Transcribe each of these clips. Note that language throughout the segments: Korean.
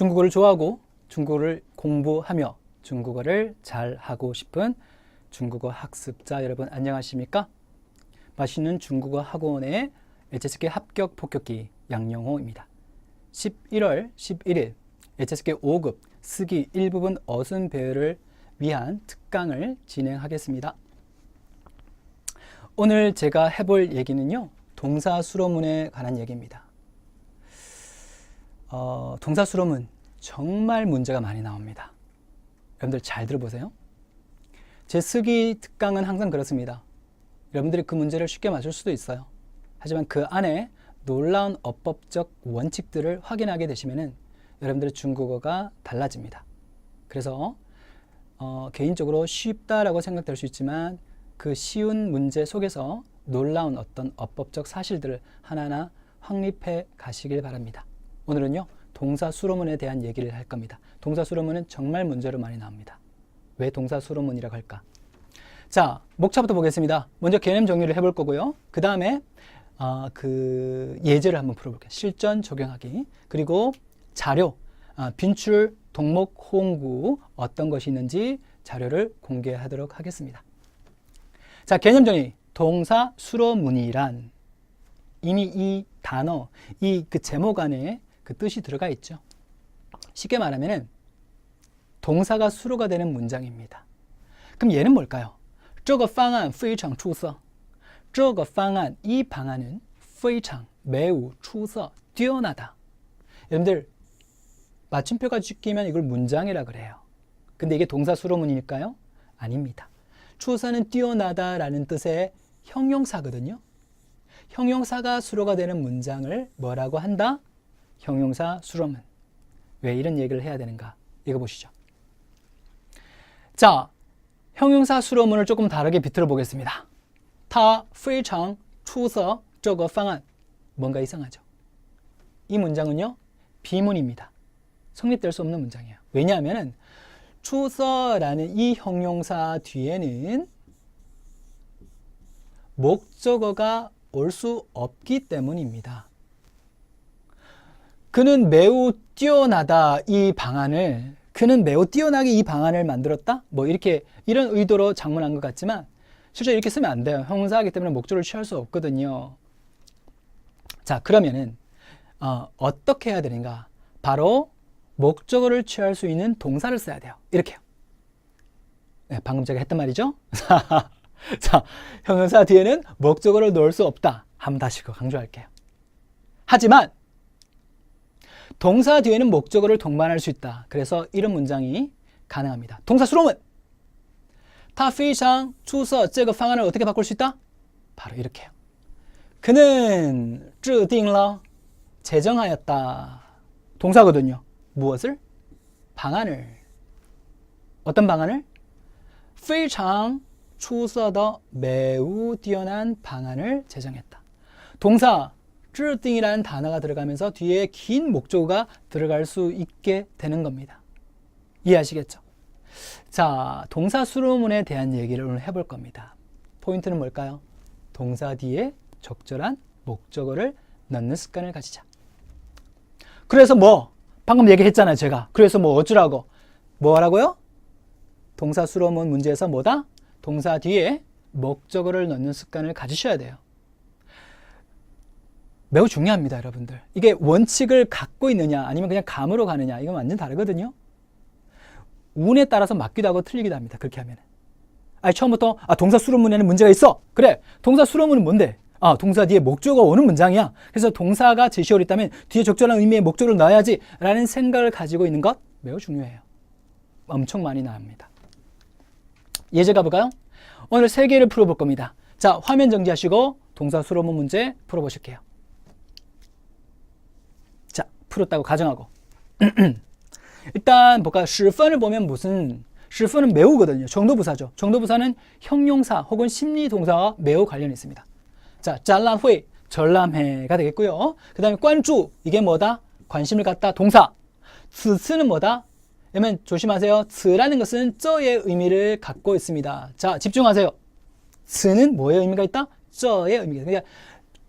중국어를 좋아하고 중국어를 공부하며 중국어를 잘 하고 싶은 중국어 학습자 여러분 안녕하십니까? 맛있는 중국어 학원의 HSK 합격 폭격기 양영호입니다. 11월 11일 HSK 5급 쓰기 일부분 어순 배열을 위한 특강을 진행하겠습니다. 오늘 제가 해볼 얘기는요, 동사수로문에 관한 얘기입니다. 동사수로문 정말 문제가 많이 나옵니다. 여러분들 잘 들어보세요. 제 쓰기 특강은 항상 그렇습니다. 여러분들이 그 문제를 쉽게 맞출 수도 있어요. 하지만 그 안에 놀라운 어법적 원칙들을 확인하게 되시면은 여러분들의 중국어가 달라집니다. 그래서 개인적으로 쉽다라고 생각될 수 있지만 그 쉬운 문제 속에서 놀라운 어떤 어법적 사실들을 하나하나 확립해 가시길 바랍니다. 오늘은요, 동사수로문에 대한 얘기를 할 겁니다. 동사수로문은 정말 문제로 많이 나옵니다. 왜 동사수로문이라고 할까? 자, 목차부터 보겠습니다. 먼저 개념 정리를 해볼 거고요. 그 다음에 그 예제를 한번 풀어볼게요. 실전 적용하기. 그리고 자료, 빈출, 동목, 호응구 어떤 것이 있는지 자료를 공개하도록 하겠습니다. 자, 개념 정리. 동사수로문이란 이미 이 단어, 이 그 제목 안에 그 뜻이 들어가 있죠. 쉽게 말하면은 동사가 수로가 되는 문장입니다. 그럼 얘는 뭘까요? 这个方案非常出色. 这个方案, 이 방안은 非常, 매우, 出色, 뛰어나다. 여러분들 마침표가 찍히면 이걸 문장이라 그래요. 근데 이게 동사수로문일까요? 아닙니다. 出色는 뛰어나다라는 뜻의 형용사거든요. 형용사가 수로가 되는 문장을 뭐라고 한다? 형용사 수로문. 왜 이런 얘기를 해야 되는가? 이거 보시죠. 자, 형용사 수로문을 조금 다르게 비틀어 보겠습니다. 他非常出色这个方案. 뭔가 이상하죠? 이 문장은요, 비문입니다. 성립될 수 없는 문장이에요. 왜냐하면 出色라는 이 형용사 뒤에는 목적어가 올 수 없기 때문입니다. 그는 매우 뛰어나다 이 방안을, 그는 매우 뛰어나게 이 방안을 만들었다? 뭐 이렇게 이런 의도로 작문한 것 같지만 실제 이렇게 쓰면 안 돼요. 형용사이기 때문에 목적어를 취할 수 없거든요. 자, 그러면은 어떻게 해야 되는가? 바로 목적어를 취할 수 있는 동사를 써야 돼요. 이렇게요. 네, 방금 제가 했던 말이죠. 자, 형용사 뒤에는 목적어를 넣을 수 없다. 한번 다시 강조할게요. 하지만 동사 뒤에는 목적어를 동반할 수 있다. 그래서 이런 문장이 가능합니다. 동사수로문. 他非常出色这个方案을 어떻게 바꿀 수 있다? 바로 이렇게요. 그는 制定了 제정하였다. 동사거든요. 무엇을? 방안을. 어떤 방안을? 非常出色的 매우 뛰어난 방안을 제정했다. 동사 制定이라는 단어가 들어가면서 뒤에 긴 목적어가 들어갈 수 있게 되는 겁니다. 이해하시겠죠? 자, 동사 수로문에 대한 얘기를 오늘 해볼 겁니다. 포인트는 뭘까요? 동사 뒤에 적절한 목적어를 넣는 습관을 가지자. 그래서 뭐 방금 얘기했잖아요, 제가. 그래서 뭐 어쩌라고? 뭐라고요? 동사 수로문 문제에서 뭐다? 동사 뒤에 목적어를 넣는 습관을 가지셔야 돼요. 매우 중요합니다, 여러분들. 이게 원칙을 갖고 있느냐 아니면 그냥 감으로 가느냐, 이건 완전 다르거든요. 운에 따라서 맞기도 하고 틀리기도 합니다. 그렇게 하면. 아니, 처음부터 동사 수로문에는 문제가 있어. 그래, 동사 수로문은 뭔데? 동사 뒤에 목적어가 오는 문장이야. 그래서 동사가 제시어를 있다면 뒤에 적절한 의미의 목적어를 넣어야지 라는 생각을 가지고 있는 것 매우 중요해요. 엄청 많이 나옵니다. 예제 가볼까요? 오늘 3개를 풀어볼 겁니다. 자, 화면 정지하시고 동사 수로문 문제 풀어보실게요. 자, 풀었다고 가정하고 일단 볼까요? 十分을 보면 무슨 十分은 매우거든요. 정도부사죠. 정도부사는 형용사 혹은 심리동사와 매우 관련이 있습니다. 자, 展览会 전람회가 되겠고요. 그 다음에 关注 이게 뭐다? 관심을 갖다. 동사 此次는 뭐다? 그러면 조심하세요. 此라는 것은 这의 의미를 갖고 있습니다. 자, 집중하세요. 此는 뭐의 의미가 있다? 这의 의미가 있다. 그러니까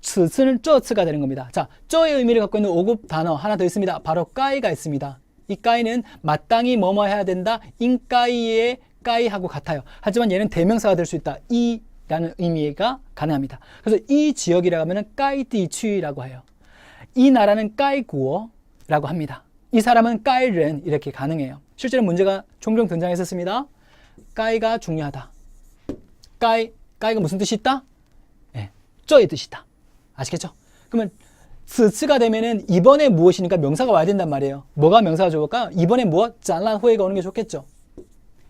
此次는 这次가 되는 겁니다. 자, 这의 의미를 갖고 있는 5급 단어 하나 더 있습니다. 바로 该가 있습니다. 이 까이는 마땅히 뭐뭐 해야 된다. 인까이의 까이하고 같아요. 하지만 얘는 대명사가 될 수 있다. 이라는 의미가 가능합니다. 그래서 이 지역이라고 하면 까이디취라고 해요. 이 나라는 까이구어라고 합니다. 이 사람은 까이른 이렇게 가능해요. 실제로 문제가 종종 등장했었습니다. 까이가 중요하다. 까이가 무슨 뜻이 있다? 예, 저의 뜻이 있다. 아시겠죠? 그러면 스츠가 되면은 이번에 무엇이니까 명사가 와야 된단 말이에요. 뭐가 명사가 좋을까? 이번에 무엇? 짠란호에가 오는 게 좋겠죠.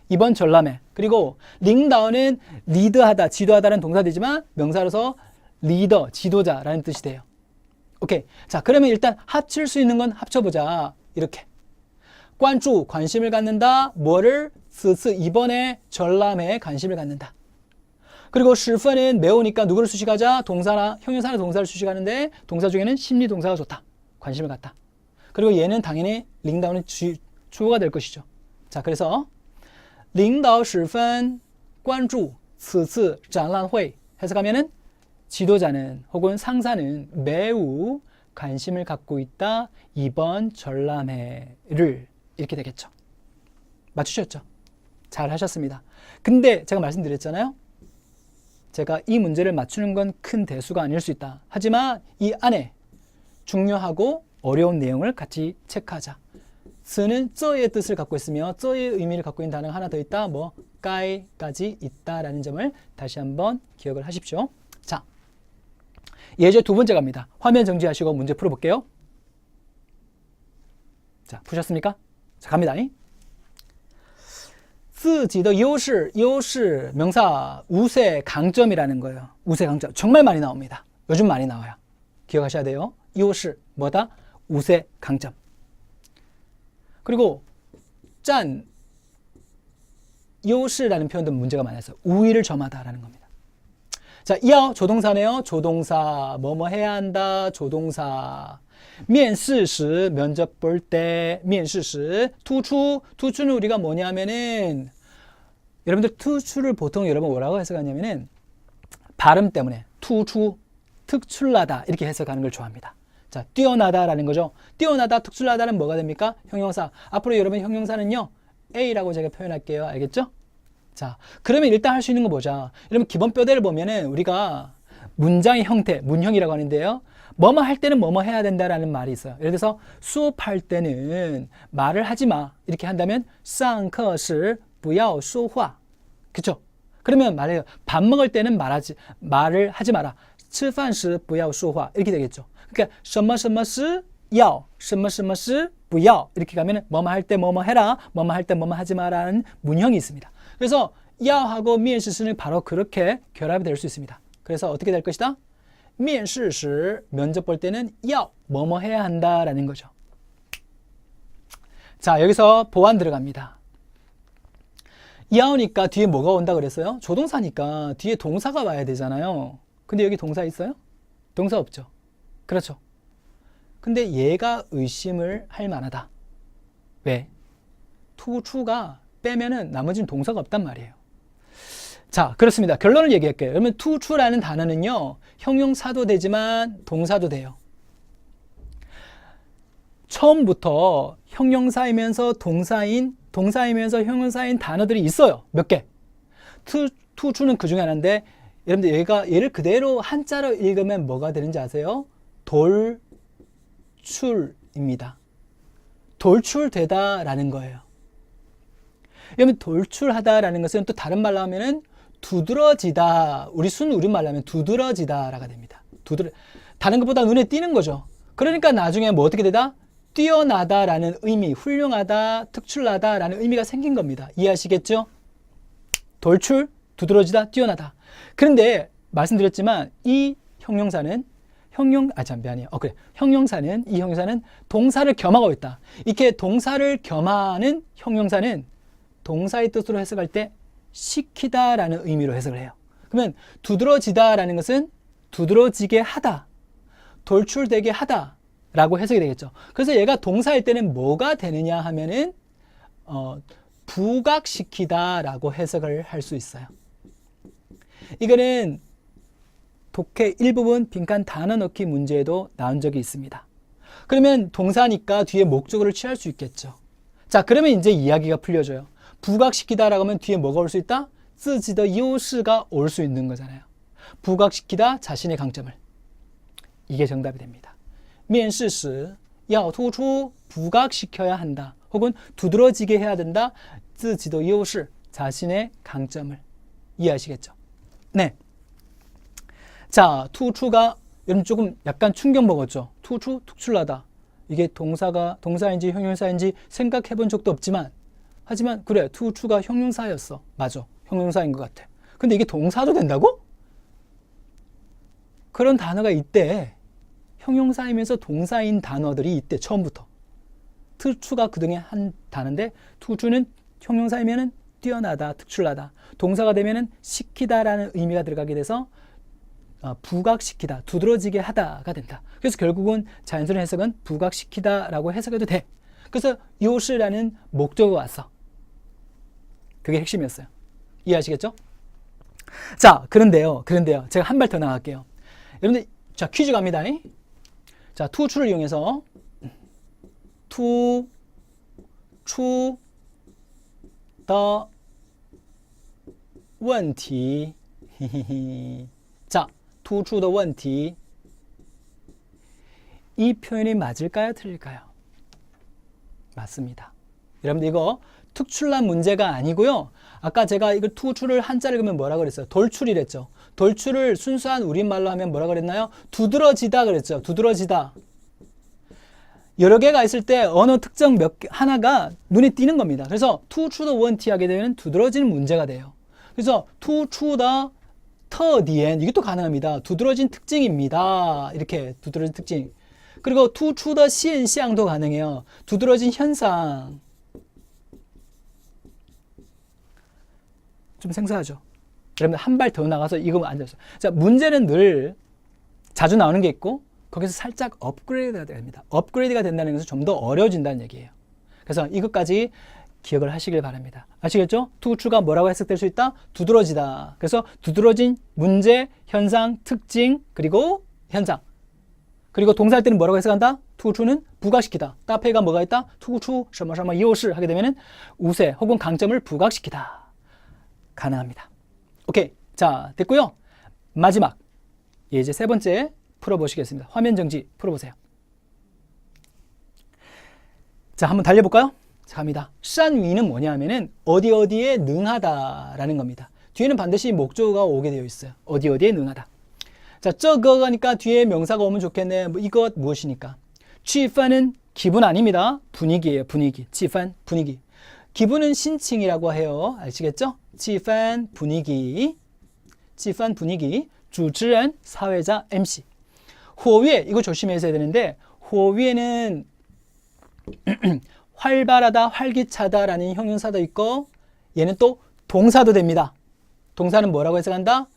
이번 전람회. 그리고 링다오는 리드하다, 지도하다는 동사되지만 명사로서 리더, 지도자라는 뜻이 돼요. 오케이. 자, 그러면 일단 합칠 수 있는 건 합쳐보자. 이렇게. 관注, 관심을 갖는다. 뭐를? 스스, 이번에 전람회에 관심을 갖는다. 그리고 시펀은 매우니까 누구를 수식하자? 동사나 형용사나 동사를 수식하는데 동사 중에는 심리 동사가 좋다. 관심을 갖다. 그리고 얘는 당연히 링다오는 주어가 될 것이죠. 자, 그래서 领导十分关注此次展览会 해석하면은 지도자는 혹은 상사는 매우 관심을 갖고 있다. 이번 전람회를 이렇게 되겠죠. 맞추셨죠? 잘 하셨습니다. 근데 제가 말씀드렸잖아요. 제가 이 문제를 맞추는 건 큰 대수가 아닐 수 있다. 하지만 이 안에 중요하고 어려운 내용을 같이 체크하자. 스는 쩌의 뜻을 갖고 있으며 쩌의 의미를 갖고 있는 단어가 하나 더 있다. 뭐 까이까지 있다라는 점을 다시 한번 기억을 하십시오. 자, 예제 두 번째 갑니다. 화면 정지하시고 문제 풀어볼게요. 자, 푸셨습니까? 자, 갑니다. 自己的优势 명사 우세 강점이라는 거예요. 우세 강점 정말 많이 나옵니다. 요즘 많이 나와요. 기억하셔야 돼요. 优势 뭐다? 우세 강점. 그리고 짠 优势라는 표현도 문제가 많아서 우위를 점하다라는 겁니다. 자, 이어 조동사네요. 조동사 뭐뭐 해야 한다. 조동사 面试时 면접 볼 때 面试时 투추는 우리가 뭐냐면은 여러분들 투추를 보통 여러분 뭐라고 해석하냐면은 발음 때문에 투추 특출나다 이렇게 해석하는 걸 좋아합니다. 자, 뛰어나다라는 거죠. 뛰어나다, 특출나다는 뭐가 됩니까? 형용사. 앞으로 여러분 형용사는요. A라고 제가 표현할게요. 알겠죠? 자, 그러면 일단 할 수 있는 거 보자. 여러분 기본 뼈대를 보면은 우리가 문장의 형태, 문형이라고 하는데요. 뭐뭐 할 때는 뭐뭐 해야 된다라는 말이 있어요. 예를 들어서 수업할 때는 말을 하지 마. 이렇게 한다면 上课时不要说话. 그쵸? 그러면 말해요. 밥 먹을 때는 말을 하지 마라. 吃饭时不要说话. 이렇게 되겠죠. 그러니까 什么什么时要什么什么时不要 이렇게 가면은 뭐뭐 할 때 뭐뭐 해라. 뭐뭐 할 때 뭐뭐 하지 마라는 문형이 있습니다. 그래서 야하고 미엔시스는 바로 그렇게 결합이 될 수 있습니다. 그래서 어떻게 될 것이다? 面试时 면접 볼 때는 要 뭐뭐 해야 한다라는 거죠. 자, 여기서 보완 들어갑니다. 要니까 뒤에 뭐가 온다 그랬어요? 조동사니까 뒤에 동사가 와야 되잖아요. 근데 여기 동사 있어요? 동사 없죠. 그렇죠. 근데 얘가 의심을 할 만하다. 왜? 투추가 빼면은 나머지는 동사가 없단 말이에요. 자, 그렇습니다. 결론을 얘기할게요. 여러분 투추라는 단어는요. 형용사도 되지만 동사도 돼요. 처음부터 형용사이면서 동사인, 동사이면서 형용사인 단어들이 있어요. 몇 개. 투추는 그 중에 하나인데 여러분들 얘를 그대로 한자로 읽으면 뭐가 되는지 아세요? 돌출입니다. 돌출되다라는 거예요. 여러분 돌출하다라는 것은 또 다른 말로 하면은 두드러지다. 우리 우리말로 하면 두드러지다라가 됩니다. 다른 것보다 눈에 띄는 거죠. 그러니까 나중에 뭐 어떻게 되다? 뛰어나다라는 의미, 훌륭하다, 특출나다라는 의미가 생긴 겁니다. 이해하시겠죠? 돌출, 두드러지다, 뛰어나다. 그런데 말씀드렸지만 이 형용사는 형용사는 이 형용사는 동사를 겸하고 있다. 이렇게 동사를 겸하는 형용사는 동사의 뜻으로 해석할 때 시키다라는 의미로 해석을 해요. 그러면 두드러지다라는 것은 두드러지게 하다, 돌출되게 하다라고 해석이 되겠죠. 그래서 얘가 동사일 때는 뭐가 되느냐 하면은 부각시키다라고 해석을 할 수 있어요. 이거는 독해 일부분 빈칸 단어 넣기 문제에도 나온 적이 있습니다. 그러면 동사니까 뒤에 목적어를 취할 수 있겠죠. 자, 그러면 이제 이야기가 풀려져요. 부각시키다라고 하면 뒤에 뭐가 올 수 있다? 自己的优势가 올 수 있는 거잖아요. 부각시키다, 자신의 강점을. 이게 정답이 됩니다. 面试时要突出 부각시켜야 한다. 혹은 두드러지게 해야 된다. 自己的优势, 자신의 강점을. 이해하시겠죠? 네. 자, 투추가 여러분 조금 약간 충격 먹었죠? 투추, 특출나다. 이게 동사인지 형용사인지 생각해 본 적도 없지만, 하지만 그래, 투추가 형용사였어. 맞아. 형용사인 것 같아. 근데 이게 동사도 된다고? 그런 단어가 있대. 형용사이면서 동사인 단어들이 있대. 처음부터. 투추가 그동안 한 단어인데, 투추는 형용사이면은 뛰어나다, 특출나다. 동사가 되면은 시키다라는 의미가 들어가게 돼서 부각시키다, 두드러지게 하다가 된다. 그래서 결국은 자연스러운 해석은 부각시키다라고 해석해도 돼. 그래서 요시라는 목적어가 왔어. 그게 핵심이었어요. 이해하시겠죠? 자, 그런데요. 제가 한 발 더 나갈게요. 여러분들, 자, 퀴즈 갑니다. 자, 투추를 이용해서 투추 더问题 자, 突出的问题 이 표현이 맞을까요? 틀릴까요? 맞습니다. 여러분들 이거 특출난 문제가 아니고요. 아까 제가 이거 투출을 한자를 그러면 뭐라고 그랬어요? 돌출이랬죠. 돌출을 순수한 우리말로 하면 뭐라고 그랬나요? 두드러지다 그랬죠. 두드러지다. 여러 개가 있을 때 언어 특정 하나가 눈에 띄는 겁니다. 그래서 투추더 원티 하게 되면 두드러지는 문제가 돼요. 그래서 투추더 터디엔 이것도 가능합니다. 두드러진 특징입니다. 이렇게 두드러진 특징. 그리고 투추더 시엔샹도 가능해요. 두드러진 현상. 좀 생소하죠? 여러분 한 발 더 나가서 이거 앉아서. 자, 문제는 늘 자주 나오는 게 있고 거기서 살짝 업그레이드가 됩니다. 업그레이드가 된다는 것은 좀 더 어려워진다는 얘기예요. 그래서 이것까지 기억을 하시길 바랍니다. 아시겠죠? 투추가 뭐라고 해석될 수 있다? 두드러지다. 그래서 두드러진 문제, 현상, 특징, 그리고 현상. 그리고 동사할 때는 뭐라고 해석한다? 투추는 부각시키다. 따페가 뭐가 있다? 투추, 셔머셔머, 요시 하게 되면은 우세 혹은 강점을 부각시키다. 가능합니다. 오케이. 자, 됐고요. 마지막. 이제 세 번째 풀어보시겠습니다. 화면 정지 풀어보세요. 자, 한번 달려볼까요? 자, 갑니다. 싼위는 뭐냐 하면은 어디에 능하다라는 겁니다. 뒤에는 반드시 목적어가 오게 되어 있어요. 어디에 능하다. 자, 저거가니까 뒤에 명사가 오면 좋겠네. 뭐 이것 무엇이니까? 취판은 기분 아닙니다. 분위기예요. 분위기. 취판 분위기. 기분은 신칭이라고 해요. 아시겠죠? 취판 분위기. 취판 분위기. 주持人사회자 MC. 호위에 이거 조심해야 되는데 호위에는 활발하다, 활기차다라는 형용사도 있고 얘는 또 동사도 됩니다. 동사는 뭐라고 해석한다?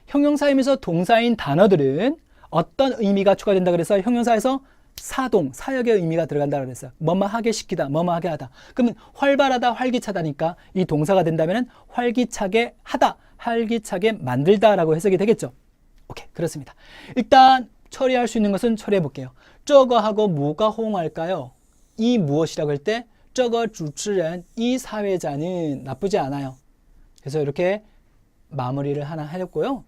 형용사이면서 동사인 단어들은 어떤 의미가 추가된다 그래서 형용사에서 사동, 사역의 의미가 들어간다 그랬어요. 뭐뭐 하게 시키다, 뭐뭐 하게 하다. 그러면 활발하다, 활기차다니까 이 동사가 된다면 활기차게 하다, 활기차게 만들다라고 해석이 되겠죠. 오케이, 그렇습니다. 일단 처리할 수 있는 것은 처리해 볼게요. 저거하고 뭐가 호응할까요? 이 무엇이라고 할 때 저거 주持人, 이 사회자는 나쁘지 않아요. 그래서 이렇게 마무리를 하나 해줬고요.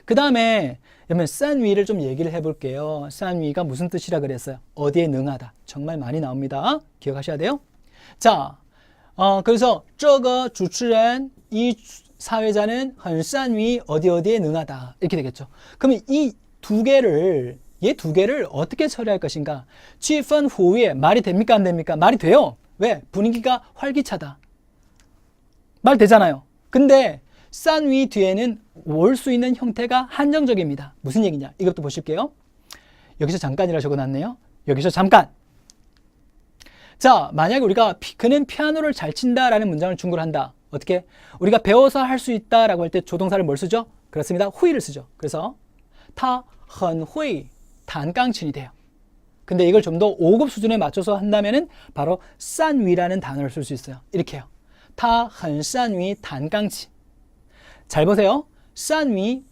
그 다음에 그러면 싼위를 좀 얘기를 해볼게요. 싼위가 무슨 뜻이라 그랬어요? 어디에 능하다. 정말 많이 나옵니다. 기억하셔야 돼요. 자, 그래서 저거 주持人, 이 사회자는 很善于 어디에 능하다. 이렇게 되겠죠. 그러면 이 두 개를 얘 두 개를 어떻게 처리할 것인가? 취phân 후에 말이 됩니까? 안 됩니까? 말이 돼요. 왜? 분위기가 활기차다. 말 되잖아요. 근데 싼위 뒤에는 올 수 있는 형태가 한정적입니다. 무슨 얘기냐? 이것도 보실게요. 여기서 잠깐이라 적어놨네요. 여기서 잠깐. 자, 만약에 우리가 그는 피아노를 잘 친다라는 문장을 중고로 한다. 어떻게? 우리가 배워서 할 수 있다라고 할 때 조동사를 뭘 쓰죠? 그렇습니다. 후이를 쓰죠. 그래서 他很会弹钢琴이 돼요. 근데 이걸 좀 더 5급 수준에 맞춰서 한다면은 바로 싼위라는 단어를 쓸 수 있어요. 이렇게 해요. 他很善于弹钢琴. 잘 보세요. 싼위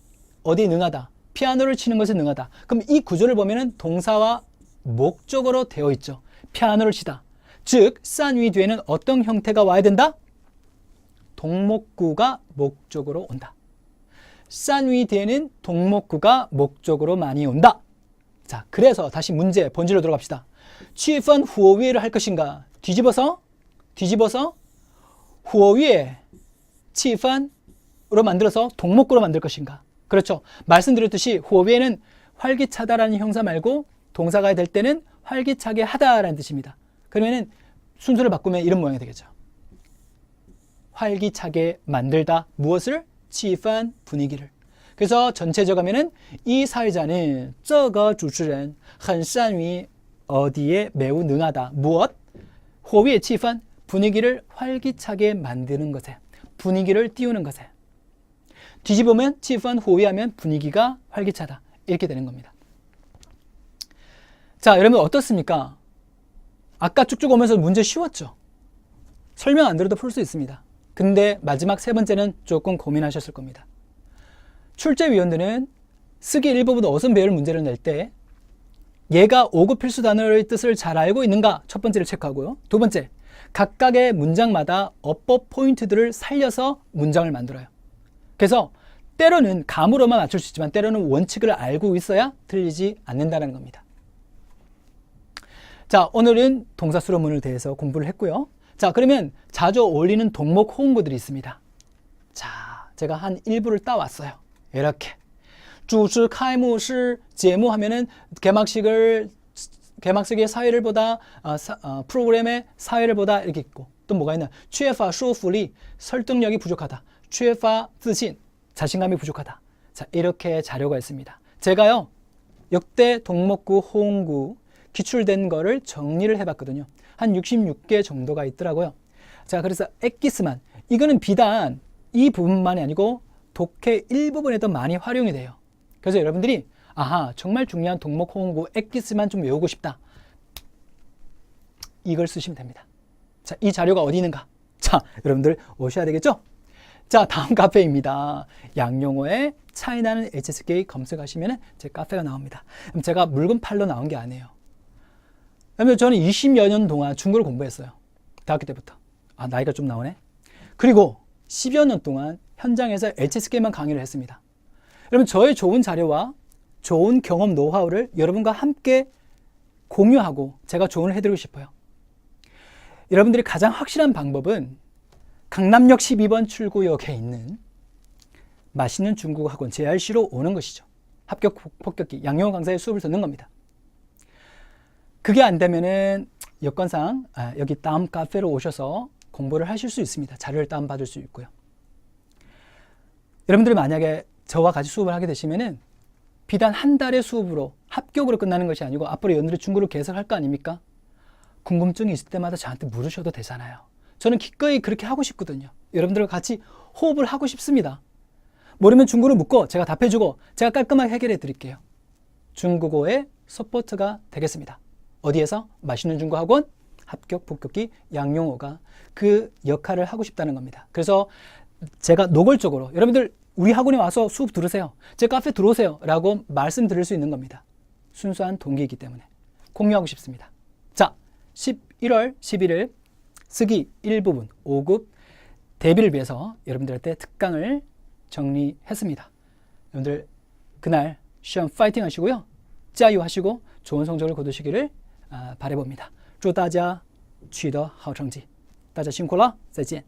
어디에 능하다. 피아노를 치는 것에 능하다. 그럼 이 구조를 보면은 동사와 목적어로 되어 있죠. 피아노를 치다. 즉 산위 뒤에는 어떤 형태가 와야 된다? 동목구가 목적으로 온다. 산위 뒤에는 동목구가 목적으로 많이 온다. 자, 그래서 다시 문제 본질로 들어갑시다. 취펀 후어위를 할 것인가? 뒤집어서 후어위에 취펀으로 만들어서 동목구로 만들 것인가? 그렇죠. 말씀드렸듯이 후어위에는 활기차다라는 형사 말고 동사가 될 때는 활기차게 하다라는 뜻입니다. 그러면은 순서를 바꾸면 이런 모양이 되겠죠. 활기차게 만들다. 무엇을? 취펀 분위기를. 그래서 전체적으로 하면은 이 사회자는 这个主持人很善于 어디에 매우 능하다. 무엇? 호위의 취펀 분위기를 활기차게 만드는 것에, 분위기를 띄우는 것에. 뒤집으면 취펀 호위하면 분위기가 활기차다. 이렇게 되는 겁니다. 자, 여러분 어떻습니까? 아까 쭉쭉 오면서 문제 쉬웠죠? 설명 안 들어도 풀 수 있습니다. 근데 마지막 세 번째는 조금 고민하셨을 겁니다. 출제위원들은 쓰기 일부분 어순 배열 문제를 낼 때 얘가 5급 필수 단어의 뜻을 잘 알고 있는가? 첫 번째를 체크하고요. 두 번째, 각각의 문장마다 어법 포인트들을 살려서 문장을 만들어요. 그래서 때로는 감으로만 맞출 수 있지만 때로는 원칙을 알고 있어야 틀리지 않는다는 겁니다. 자, 오늘은 동사 수로문을 대해서 공부를 했고요. 자, 그러면 자주 어울리는 동목 호응구들이 있습니다. 자, 제가 한 일부를 따왔어요. 이렇게 主持开幕式 제무 하면은 개막식의 사회를 보다, 프로그램의 사회를 보다 이렇게 있고, 또 뭐가 있나? 缺乏说服力 설득력이 부족하다. 缺乏自信 자신감이 부족하다. 자, 이렇게 자료가 있습니다. 제가요 역대 동목구 호응구 기출된 거를 정리를 해봤거든요. 한 66개 정도가 있더라고요. 자, 그래서 엑기스만, 이거는 비단 이 부분만이 아니고 독해 일부분에도 많이 활용이 돼요. 그래서 여러분들이 아하, 정말 중요한 동목 호응구 엑기스만 좀 외우고 싶다. 이걸 쓰시면 됩니다. 자, 이 자료가 어디 있는가? 자, 여러분들 오셔야 되겠죠? 자, 다음 카페입니다. 양용호의 차이나는 HSK 검색하시면 제 카페가 나옵니다. 그럼 제가 물건 팔러 나온 게 아니에요. 왜냐면 저는 20여 년 동안 중국어를 공부했어요. 대학교 때부터. 아, 나이가 좀 나오네. 그리고 10여 년 동안 현장에서 HSK만 강의를 했습니다. 여러분, 저의 좋은 자료와 좋은 경험 노하우를 여러분과 함께 공유하고 제가 조언을 해드리고 싶어요. 여러분들이 가장 확실한 방법은 강남역 12번 출구역에 있는 맛있는 중국어 학원 JRC로 오는 것이죠. 합격 폭격기 양용호 강사의 수업을 듣는 겁니다. 그게 안 되면은 여건상 여기 다음 카페로 오셔서 공부를 하실 수 있습니다. 자료를 다운받을 수 있고요. 여러분들이 만약에 저와 같이 수업을 하게 되시면은 비단 한 달의 수업으로 합격으로 끝나는 것이 아니고 앞으로 여러분들이 중국어를 계속 할 거 아닙니까? 궁금증이 있을 때마다 저한테 물으셔도 되잖아요. 저는 기꺼이 그렇게 하고 싶거든요. 여러분들과 같이 호흡을 하고 싶습니다. 모르면 중국어를 묻고 제가 답해주고 제가 깔끔하게 해결해 드릴게요. 중국어의 서포트가 되겠습니다. 어디에서? 맛있는 중국어 학원 합격 폭격기 양용호가 그 역할을 하고 싶다는 겁니다. 그래서 제가 노골적으로 여러분들 우리 학원에 와서 수업 들으세요. 제 카페 들어오세요. 라고 말씀드릴 수 있는 겁니다. 순수한 동기이기 때문에 공유하고 싶습니다. 자, 11월 11일 쓰기 1부분 5급 대비를 위해서 여러분들한테 특강을 정리했습니다. 여러분들 그날 시험 파이팅 하시고요. 짜유 하시고 좋은 성적을 거두시기를 바라봅니다. 祝大家取得好成绩。大家辛苦了，再见。